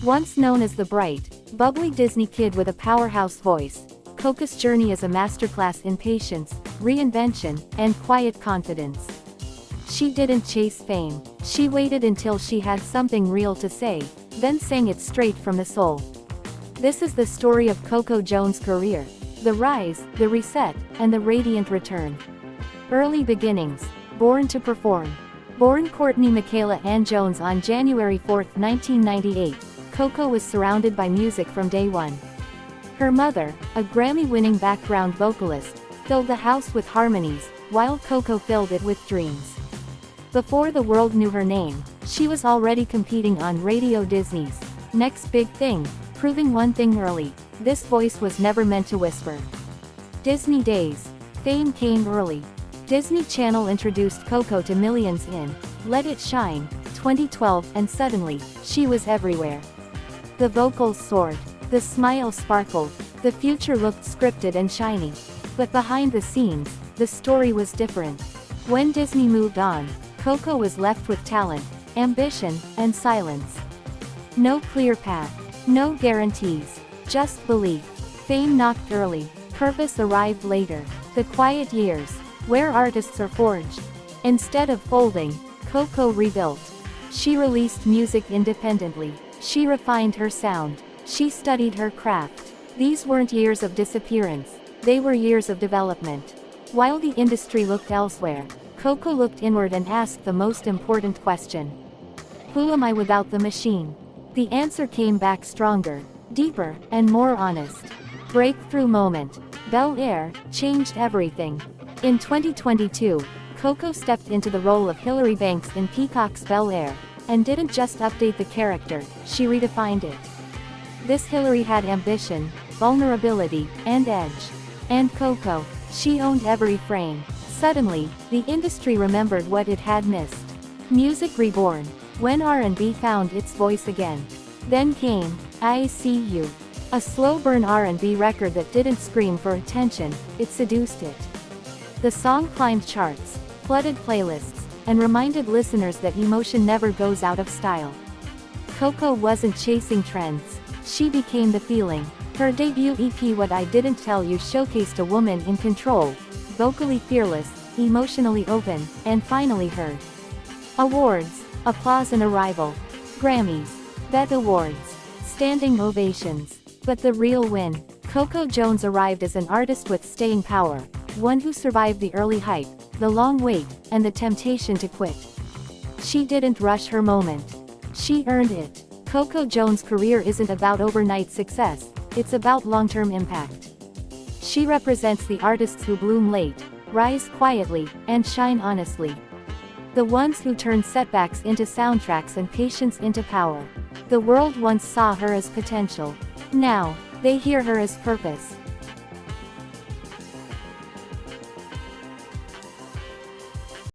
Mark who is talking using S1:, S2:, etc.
S1: Once known as the bright, bubbly Disney kid with a powerhouse voice, Coco's journey is a masterclass in patience, reinvention, and quiet confidence. She didn't chase fame, she waited until she had something real to say, then sang it straight from the soul. This is the story of Coco Jones' career, the rise, the reset, and the radiant return. Early beginnings. Born to perform. Born Courtney Michaela Ann Jones on January 4, 1998, Coco was surrounded by music from day one. Her mother, a Grammy-winning background vocalist, filled the house with harmonies, while Coco filled it with dreams. Before the world knew her name, she was already competing on Radio Disney's Next Big Thing, proving one thing early: this voice was never meant to whisper. Disney days. Fame came early. Disney Channel introduced Coco to millions in Let It Shine, 2012, and suddenly, she was everywhere. The vocals soared. The smile sparkled. The future looked scripted and shiny. But behind the scenes, the story was different. When Disney moved on, Coco was left with talent, ambition, and silence. No clear path. No guarantees. Just belief. Fame knocked early. Purpose arrived later. The quiet years, where artists are forged. Instead of folding, Coco rebuilt. She released music independently. She refined her sound. She studied her craft. These weren't years of disappearance, they were years of development. While the industry looked elsewhere, Coco looked inward and asked the most important question: who am I without the machine? The answer came back stronger, deeper, and more honest. Breakthrough moment. Bel-Air changed everything. In 2022, Coco stepped into the role of Hilary Banks in Peacock's Bel-Air, and didn't just update the character, she redefined it. This Hilary had ambition, vulnerability, and edge. And Coco, she owned every frame. Suddenly, the industry remembered what it had missed. Music reborn. When R&B found its voice again. Then came I See You. A slow burn R&B record that didn't scream for attention, it seduced it. The song climbed charts, flooded playlists, and reminded listeners that emotion never goes out of style. Coco wasn't chasing trends, she became the feeling. Her debut EP What I Didn't Tell You showcased a woman in control, vocally fearless, emotionally open, and finally heard. Awards, applause and arrival. Grammys, BET Awards, standing ovations. But the real win. Coco Jones arrived as an artist with staying power, one who survived the early hype, the long wait, and the temptation to quit. She didn't rush her moment. She earned it. Coco Jones' career isn't about overnight success, it's about long-term impact. She represents the artists who bloom late, rise quietly, and shine honestly. The ones who turn setbacks into soundtracks and patience into power. The world once saw her as potential. Now, they hear her as purpose.